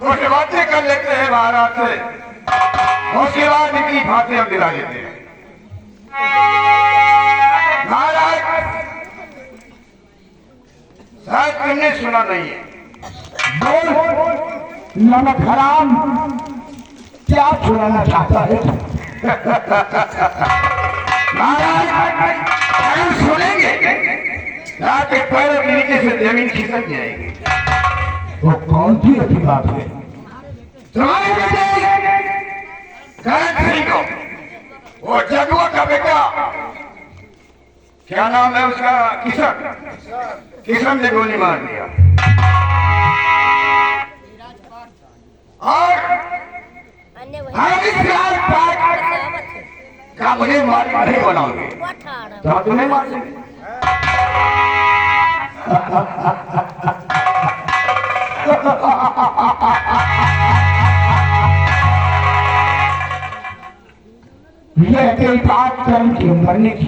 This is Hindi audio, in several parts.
कुछ बातें कर लेते हैं महाराज से, उसके बाद इनकी फांसी हम दिला देते हैं। महाराज शायद तुमने सुना नहीं है। बोल नमक हराम, क्या सुनाना चाहता है? महाराज अगर सुनेंगे आपके पैरों के नीचे से जमीन खिसक जाएगी। वो कौन सी अच्छी बात है? तुम्हारे बेटे करण सिंह को, वो जगुआ का बेटा, क्या नाम है उसका, किशन ने गोली मार दिया। और हम इस राजपाट का मुझे मारे बनाओगे तो तुम्हें मार देंगे। यह कोई बात कर्म की मरने की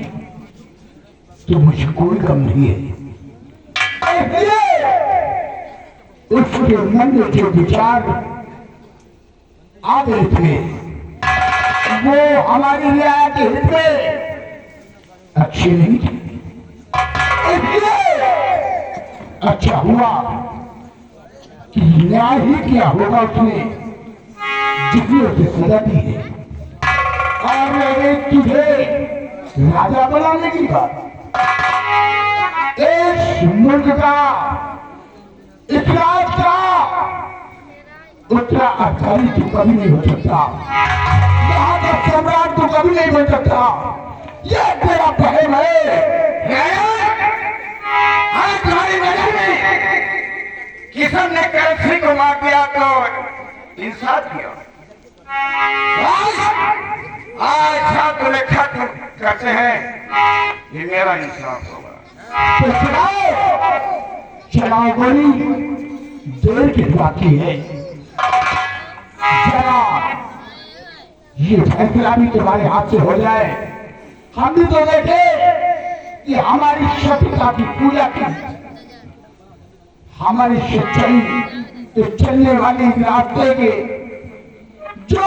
तो मुझे कोई गम नहीं है। उसके मन में जो विचार आ गए थे वो हमारी रियाया के हित में अच्छे नहीं थे। अच्छा हुआ कि न्याय ही किया होगा उसने, जिसने उसे सजा दी है। और मैंने तुझे राजा बनाने की बात, इस मुल्क का, इस राज का उत्तराधिकारी तो कभी नहीं हो सकता, यहाँ का सम्राट तो कभी नहीं बन सकता। यह तेरा पहल है। तुम्हारी वजह में किशन ने करण सिंह को मार दिया तो इंसाफ किया। आज छात्र लेखा करते हैं, ये मेरा इंसाफ होगा। तो चलाओ गोली, देर की बाकी है। जरा ये फैसला भी तुम्हारे हाथ से हो जाए। हम भी तो देखे कि हमारी सभ्यता की पूजा की, हमारी सच्चाई तो चलने वाले रास्ते के जो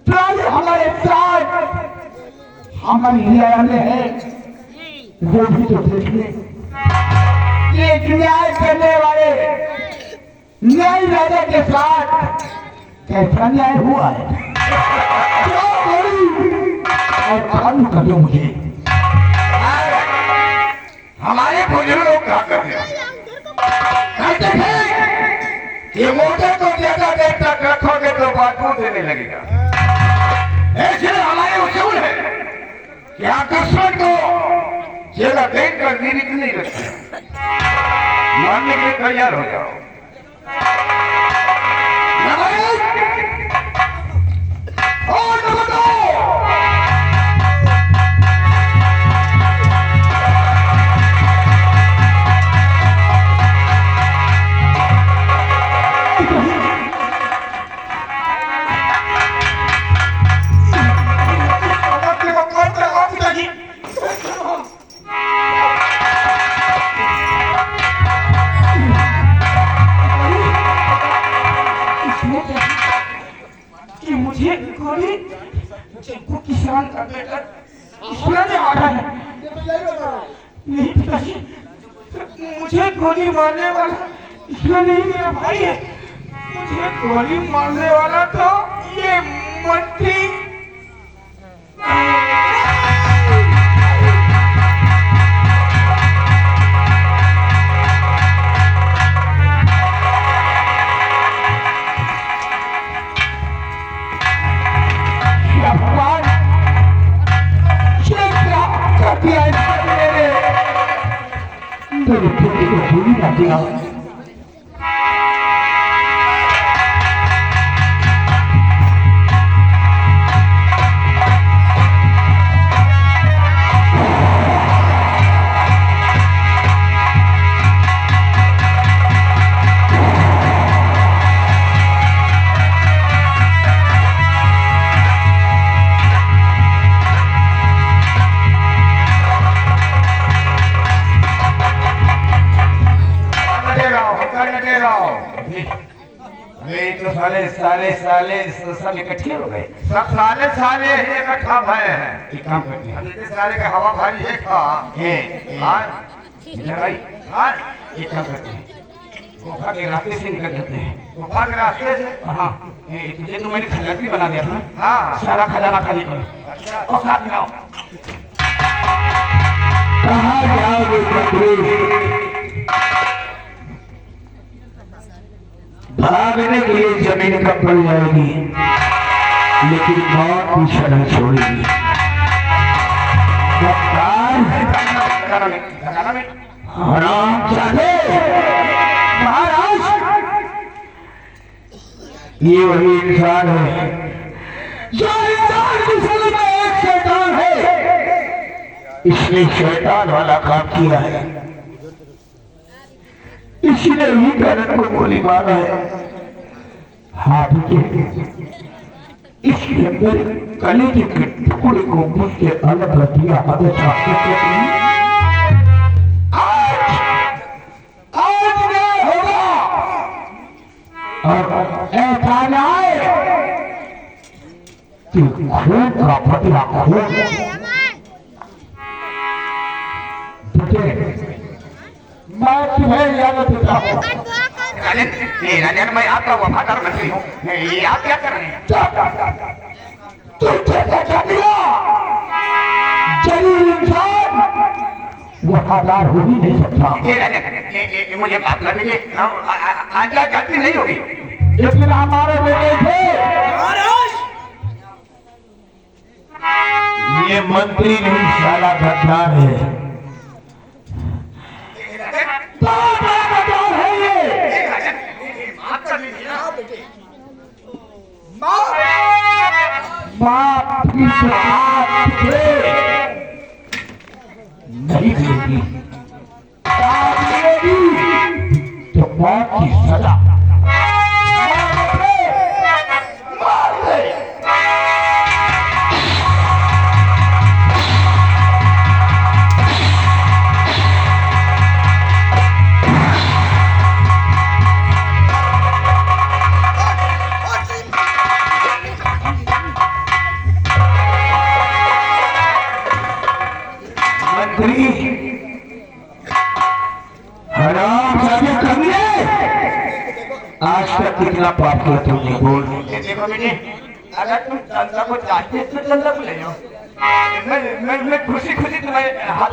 प्राण हमारे साथ हमारी न्याय में है वो भी तो देख ले। ये न्याय करने वाले न्याय राजा के साथ कैसा न्याय हुआ है? और मालूम कर दो मुझे। हमारे बुजुर्ग लोग क्या करते हैं? ये मोटे को ज्यादा देर तक रखोगे तो बातों देने लगेगा। ऐसे हमारे उसूल है कि आप दुश्मन को जगह देकर जीवित नहीं रखते, मारने के लिए तैयार हो जाओ। किसान का बेटा इसने मारा है। नहीं पिताजी, मुझे गोली मारने वाला इसने नहीं, मेरा भाई है। मुझे गोली मारने वाला तो ये मंत्री। आओ। अरे तो साले साले साले सब इकट्ठे हो गए। सब साले साले ही इकट्ठा भए हैं। एक काम करते हैं, इतने साले का हवा भारी है का हाँ एक काम करते हैं, गुफा के रास्ते से निकल जाते हैं। गुफा के रास्ते से? हाँ, ये तो मैंने खजाना बना दिया था। हाँ, सारा खजाना खाली करो। अच्छा, और साथ में आओ। कहाँ जाओगे मंत्री? भागने के लिए जमीन कम पड़ जाएगी, लेकिन मौत पीछे नहीं छोड़ेगी। महाराज, ये वही इंसान है जो इंसान की शक्ल में एक शैतान है। इसने शैतान वाला काम किया है, इसीने ही पैरन को गोली मारा है। हाथ के इसके अंदर कलेजे के टुकड़े को मुझ के अलग कर दिया। और ऐसा आए कि खून का बदला खून। मैं तुम्हें याद देता हूँ। राजन, मैं आपका वफादार मंत्री हूँ। ये आप क्या कर रहे हैं? जलील इंसान वफादार हो ही नहीं सकता। मुझे माफ कर दीजिए, आज्ञा गलती नहीं होगी। लेकिन हमारे बेटे थे, ये मंत्री नहीं साला गद्दार है। बाप की नहीं मिलेगी तो मौत की सजा। आज तक कितना पाप किया तुमने? बोल। देखो बेटे, अगर तुम चंदा को चाहते तो चंदा को ले जाओ। मैं खुशी खुशी तुम्हें हाथ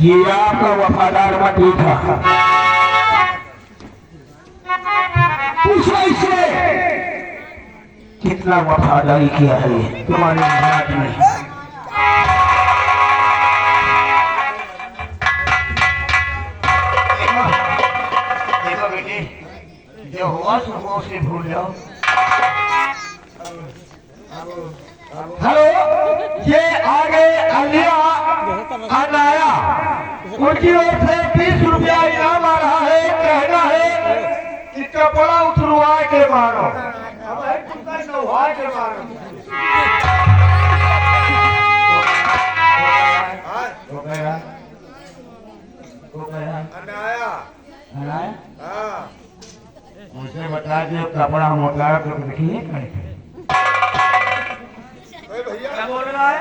ये आपका वफादार मंत्री था। पूछो इससे कितना वफादारी किया है ये तुम्हारे महाराज ने। देखो बेटी, जो हुआ सो वो से भूल जाओ। हेलो, ये आगे अलिया अनाया, उनकी ओर से 20 रुपया इनाम आ रहा है। कहना है कि कपड़ा उतरवा के मारो। के मारो। मुझे बता दो कपड़ा मोटा तो देखिए भैया क्या बोल रहा है?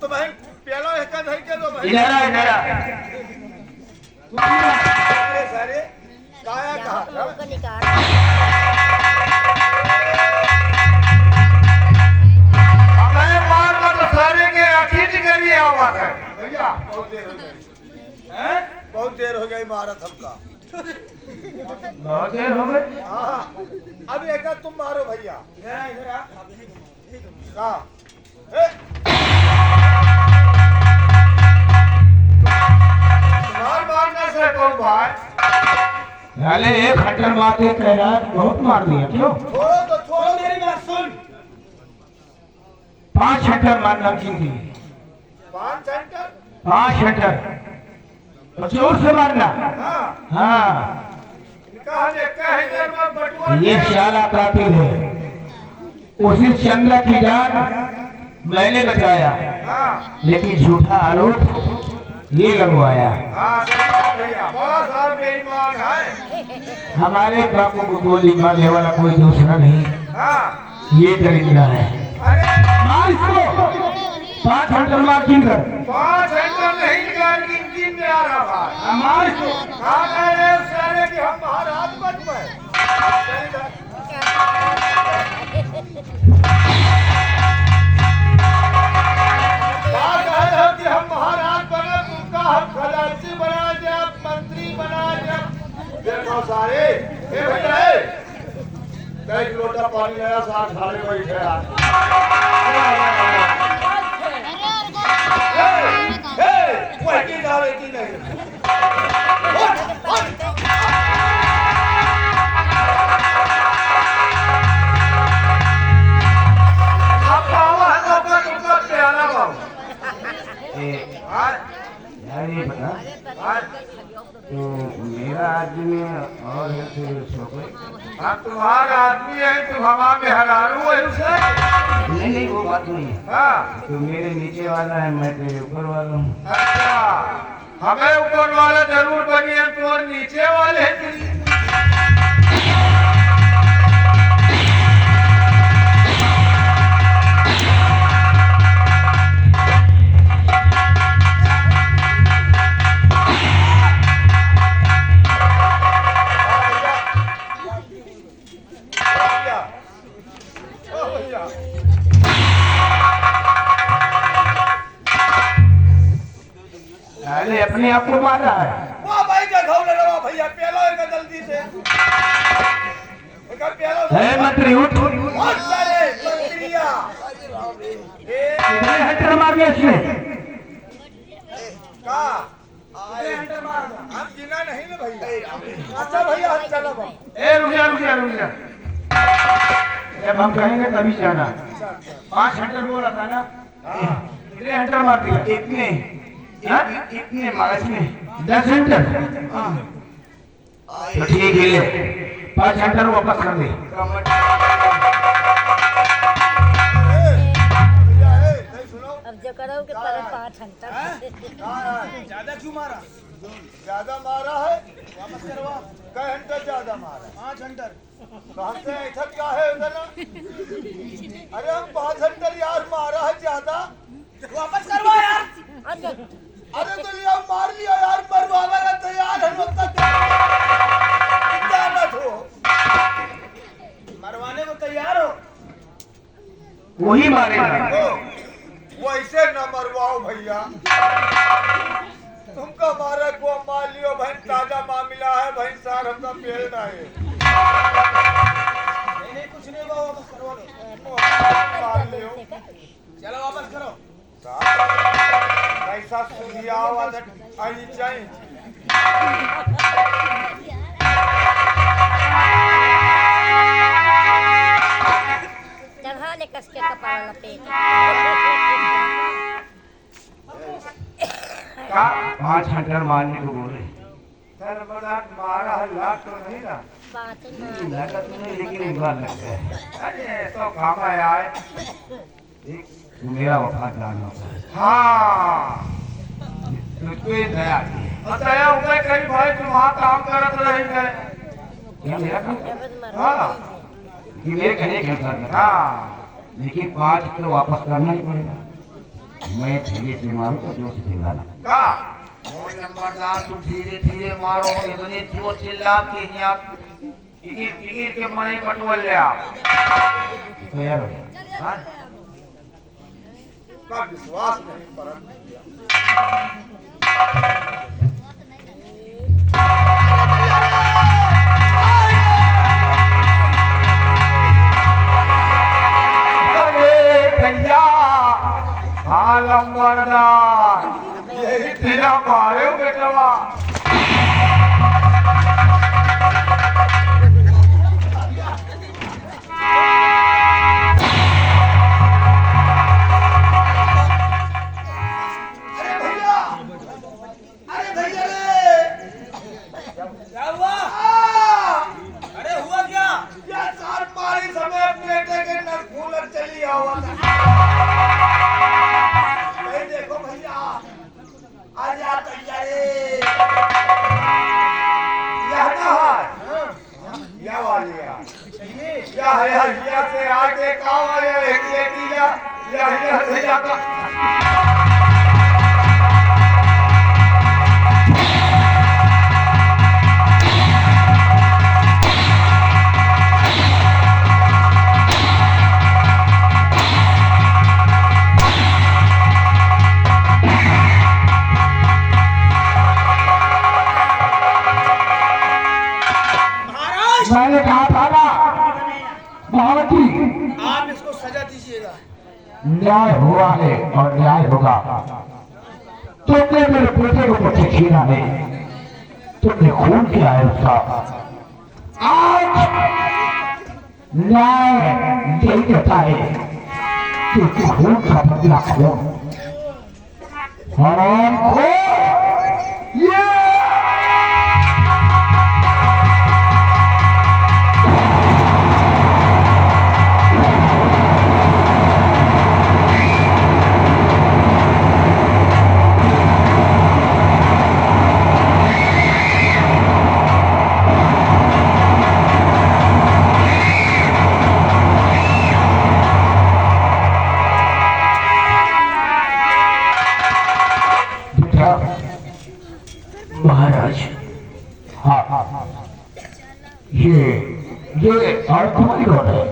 तो भाई प्याला एक का धर के दो भाई। इधर सारे काया कहा हमें मार मत सारे के अखीज करिए आवाज है भैया। बहुत देर हो गई हैं? बहुत देर हो गई महारत हमका। बहुत देर हो गई। हाँ अब एक तुम मारो भैया। इधर आ। कहा मारने से कौन भाई? पहले एक हटर मारते कह रहा है बहुत मार दिया क्यों? छोड़ो तो छोड़ो मेरी बात सुन। 5 हटर मारना चाहिए। 5 सेंटर 5 हटर तो जोर से मारना। हाँ हाँ कहा कह देर में बटुआ ये ख्याल कातिल है। उसी चंद्र की जान मैंने बचाया हाँ लेकिन झूठा आरोप ये लगवाया। हाँ भैया बड़ा साहब बेईमान है। हमारे बापू को गोली मारने वाला कोई दूसरा नहीं, हाँ ये दरिंदा है। अरे मार इसको 5 हटर मार कर 5 सेंटर नहीं निकाल इंजन में आ रहा भाई। मार इसको। कहा कह रहे उस सारे कि हम महाराज मत में कि हम महाराज बने तुमका हम खजांची बना दे मंत्री बना दे। देखो सारे ए भैया एक लोटा पानी नया साथ खाने बैठे वही जावे की नहीं। अब बाबा है तो तुमका प्याला बाबू यार ये बता तो मेरा आदमी और है फिर उसको कोई? अब तुम्हारा आदमी है तुम हवा में हरारू है उसे। नहीं वो बात नहीं है। हाँ तो मेरे नीचे वाला है मैं तेरे ऊपर वाला हूँ। अच्छा हमें ऊपर वाला जरूर बनिए तो नीचे वाले अरे अपने आप को मार रहा है। वाह भाई का घाव ले रहा भैया प्याला इनका जल्दी से इनका प्याला है मंत्री उठ। बहुत सारे मंत्रिया कितने हटर मार गए इसने? का हम गिना नहीं ना भैया। अच्छा भैया चलो ए रुक जा। जब हम कहेंगे तभी जाना। 5 हटर बोला था ना? कितने हटर मार दिया? इतने मारा इसने 10 हटर। तो ठीक है ले 5 हटर वापस कर दे। अब जो करो कि पहले 5 घंटा ज्यादा क्यों मारा? ज्यादा मारा है वापस करवा। कई घंटा ज्यादा मारा? 5 घंटा। कहाँ से ऐसा क्या है उधर? अरे हम 5 घंटा यार मारा है ज्यादा वापस करवा यार। अरे तो लिया मार लिया यार मरवावा का तैयार है मत हो मरवाने को तैयार हो। वही मारेगा। वैसे न मरवाओ भैया। तुमका मारा को मार लियो भाई ताजा मामला है भाई सार हमका पेड़ ना है। नहीं कुछ नहीं बाबा वापस करवा लो। मार लियो चलो वापस करो। कैसा सुनिया आवाज आई चाहिए। छंटर मारने को बोले। सर मजाक मारा है, लाख तो नहीं ना? पाँच लागत नहीं, लेकिन एक बार लग गया। अरे तो काम आए। तू मेरा वफादार नौकर। हाँ तुझको ये दया थी। बताया उसे कहीं भाई तुम वहाँ काम करत रहेंगे। क्या मेरा काम? हाँ कि मेरे कहने के अनुसार कर। हाँ लेकिन 5 किलो वापस करना ही पड़ेगा। मैं धीरे से मारू तो जोर से चिल्लाना। का वो नंबरदार तुम धीरे धीरे मारो, इतने जो चिल्ला के यहाँ टिकट के मने बटवल ले आप। तैयार हो जा। हाँ? का विश्वास नहीं पर नंबरदार यही तेरा मारे बेटवा। से आगे काम आया एक लेटिया या से जाता। मैंने कहा था ना महावती, आप इसको सजा दीजिएगा। न्याय हुआ है और न्याय होगा। तुमने मेरे बेटे को मुझे छीना है, तुमने खून किया है उसका। आज न्याय यही कहता है कि खून का बदला खून और खून ये महाराज। हाँ, ये और तुम्हारी कौन है?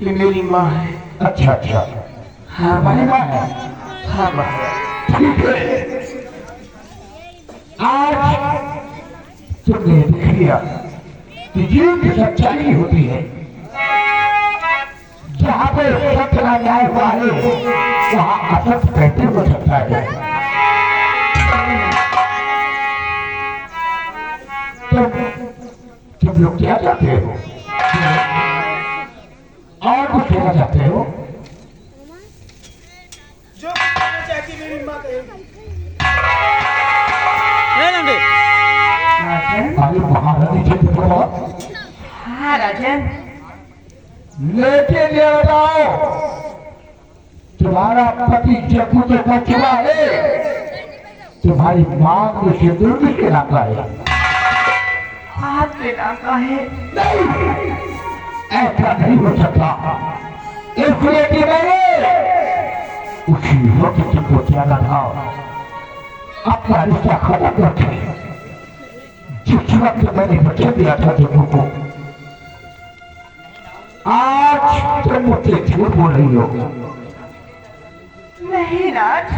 ये मेरी माँ है। अच्छा अच्छा, हाँ हमारी माँ है। हाँ महाराज। ठीक है, आज तुमने देख लिया कि जीवन की सच्चाई होती है। जहाँ पे सत्य का न्याय हुआ है वहाँ असत्य कहते हो सकता है। तुम लोग क्या चाहते हो और कुछ कहना चाहते हो? जो कहना चाहती मेरी माँ कहेगी। अरे महारानी जी को हाँ राजन, लेके ले बताओ, तुम्हारा पति जग्गू तो मर चुका है, तुम्हारी माँ को सिंदूर किसके नाम का है? आपके नाम का है। नहीं, ऐसा नहीं हो सकता। इसलिए कि मैंने उसी वक्त तुमको त्यागा था, अपना रिश्ता खत्म करके जिस वक्त मैंने बचा दिया था जग्गू को, आज तुम मुझसे झूठ बोल रही हो। नहीं राज,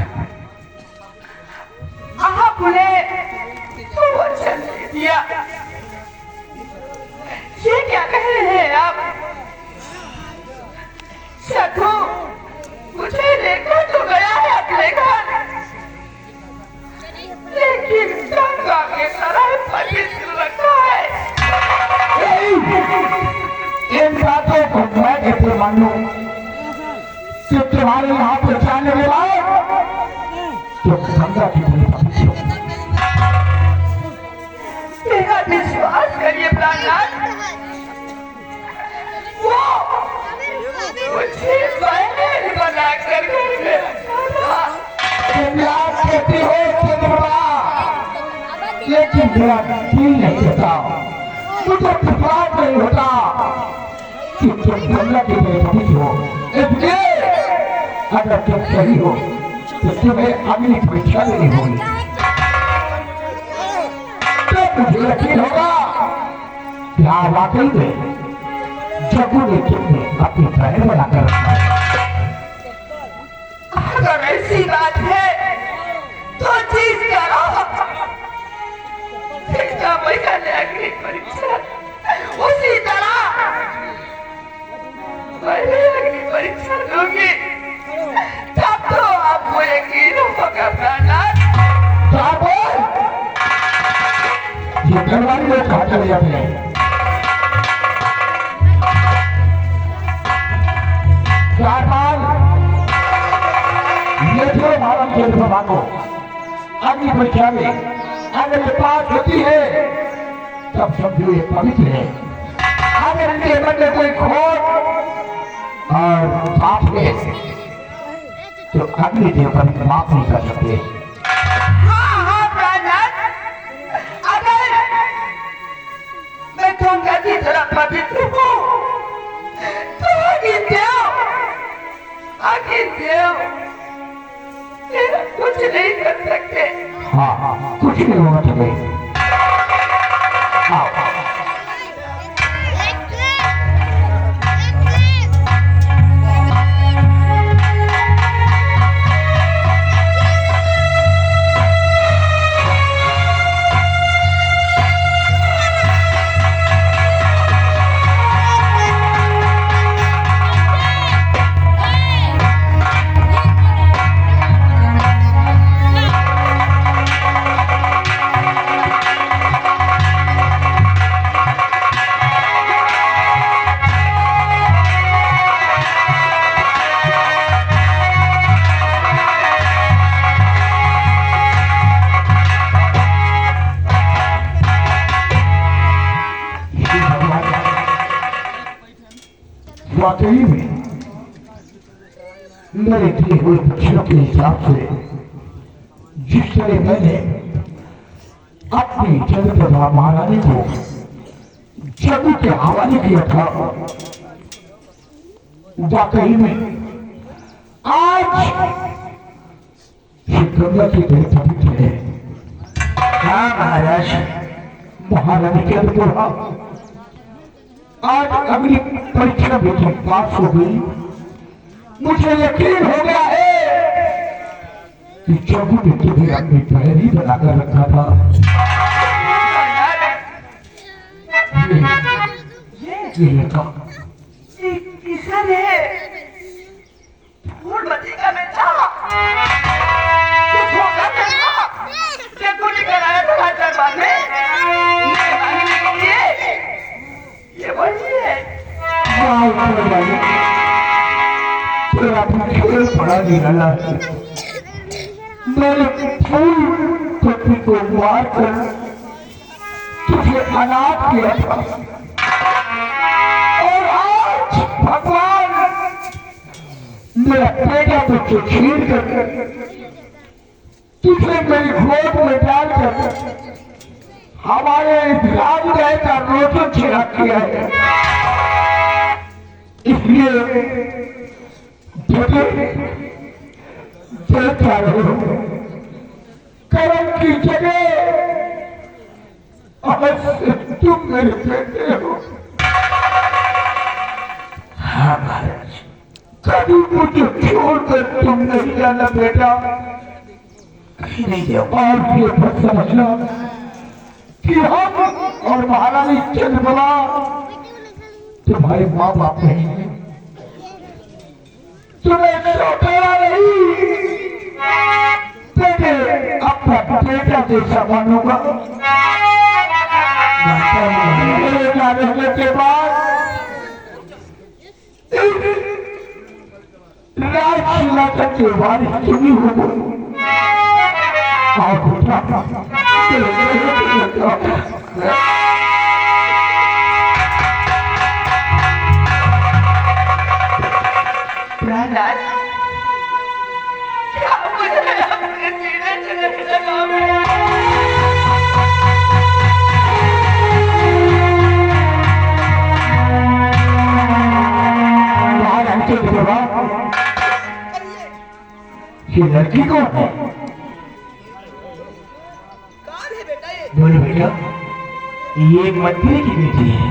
आपने तो वचन दे दिया। ये क्या कह रहे हैं आप? शत्रु मुझे लेकर तो गया है अपने घर, लेकिन गंगा के तरह पवित्र रखा है। इन बातों को मैं कैसे मानूं कि तुम्हारे यहाँ पे जाने वाला तो गंगा की बड़ी पवित्र करिए प्राणनाथ, वो मुझे बहन बनाकर घर में रखा था। तुम याद करती हो चंद्रमा, लेकिन मेरा दिल नहीं होता, मुझे विश्वास नहीं होता कि तुम गंगा की बेटी हो। इसलिए अगर तुम सही हो तो तुम्हें अगली परीक्षा देनी होगी, तो मुझे यकीन होगा कि हाँ वाकई में जग्गू ने तुमने अपनी बहन बनाकर रखा है। अगर ऐसी बात है तो चीज करो, शिक्षा महीना ले अगली परीक्षा उसी तरह पहले अगली परीक्षा दूंगी, तब तो आपको यकीन होगा प्राणनाथ। ये दरबारी लोग कहाँ चले जाते हैं? ये जो भारत के सभा को अगली परीक्षा में अगर ये पास होती है तब समझो ये पवित्र है। अगर इनके मन में कोई खोट और पाप है तो अगले देव पर माफ नहीं कर सकते। हाँ प्राणनाथ, अगर मैं गंगा की तरह पवित्र हूँ तो आगे देव मेरा कुछ नहीं कर सकते। हाँ कुछ नहीं होगा तुम्हें। आओ वाकई में मेरे दिए हुए बच्चों के हिसाब से जिस तरह मैंने अपनी जगदम्बा महारानी को जग्गू के हवाले किया था, वाकई में आज ये गंगा की देह पवित्र है। हाँ महाराज, महारानी के अनुकूल आज अगली परीक्षा में तुम पास हो गई। मुझे यकीन हो गया है कि जग्गू ने तुम्हें अपनी बहन ही बनाकर रखा था। ये लड़का किसन है, फूलमती का बेटा, ये धोखा बेटा, जग्गू ने कराया था दरबार में, ये वही है। तेरा खेल पड़ा निराला है। मैंने फूल पत्ती को मार कर तुझे अनाथ किया था और आज भगवान मेरा बेटा तुझे छीन कर तुझे मेरी गोद में डालकर हमारे राजगृह का रोशन छिड़ा किया है। इसलिए देखा रहे हो कर्म की जगह अवश्य तुम मेरे बेटे हो। हाँ महाराज, कभी मुझे छोड़कर तुम नहीं जाना बेटा। नहीं जाओ। और ये बात समझना कि हम और महारानी चंद्रमा तुम्हारे माँ बाप नहीं है। तुम्हें सौतेला नहीं, बेटे अपना बेटा जैसा मानूंगा। रहने के बाद राजशिला तक के वारिस तुम ही हो। ये लड़की कौन है? बोलो बेटा, ये एक मंत्री की बेटी है,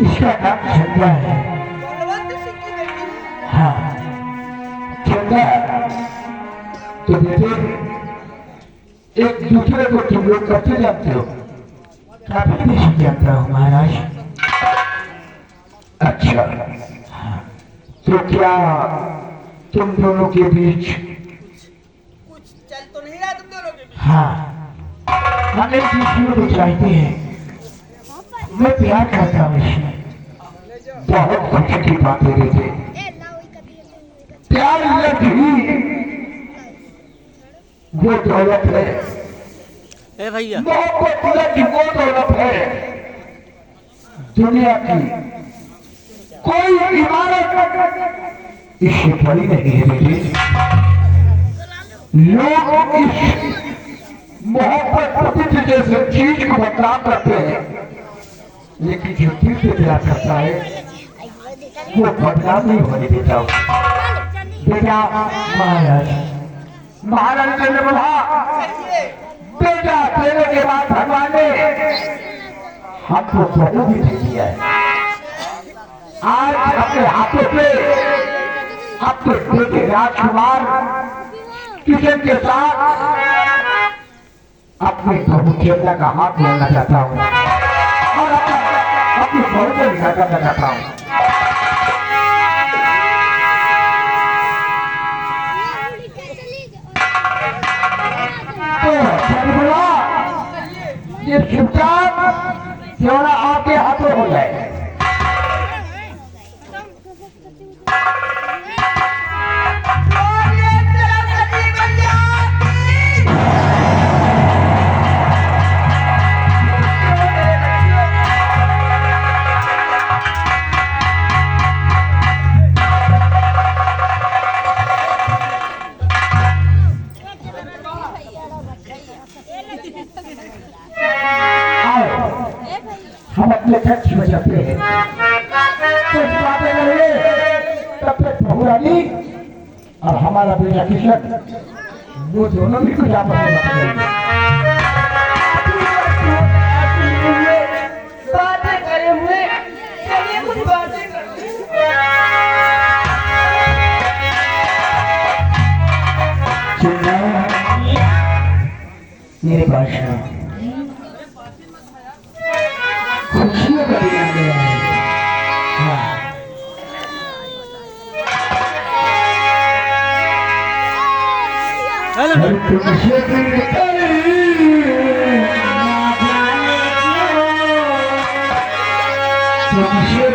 इसका नाम चंदा है। हाँ चंदा, तो बेटे एक दूसरे को तुम लोग करते जानते हो? काफी देश जानता हूँ महाराज। अच्छा हाँ, तो क्या तुम दोनों के बीच कुछ चल तो नहीं रहा तुम दोनों के बीच? हाँ हमें किसी को चाहते हैं, मैं प्यार करता हूँ इसमें, बहुत खुशी की बातें देते। प्यार लगी वो दौलत है भैया, मोहब्बत लगी वो दौलत है। दुनिया की कोई इमारत इससे बड़ी नहीं है बेटे। लोग इस मोहब्बत पवित्र जैसे चीज को बदनाम करते हैं, लेकिन जो दिल से प्यार करता है वो बदनाम नहीं होने देता। बेटा महाराज ने बोला, बेटा देने के बाद भगवान ने हमको बहू भी दे दिया है। आज अपने हाथों पे अपने बेटे राजकुमार किशन के साथ अपनी बहू चंदा का हाथ लेना चाहता हूँ और अपनी बहू को निकाह करना चाहता हूँ। तो बोला ये चुपचाप क्यों ना आपके हाथों हो जाए। हम अपने कक्ष में जाते हैं, कुछ बातें करेंगे, तब तक बहू रानी और हमारा बेटा किशन वो दोनों भी कुछ आपस में बातें करे हुए, चलिए कुछ बातें करते मेरे बादशाह खुशियों का दिन आ गया है। हाँ। तुमसे तुमसे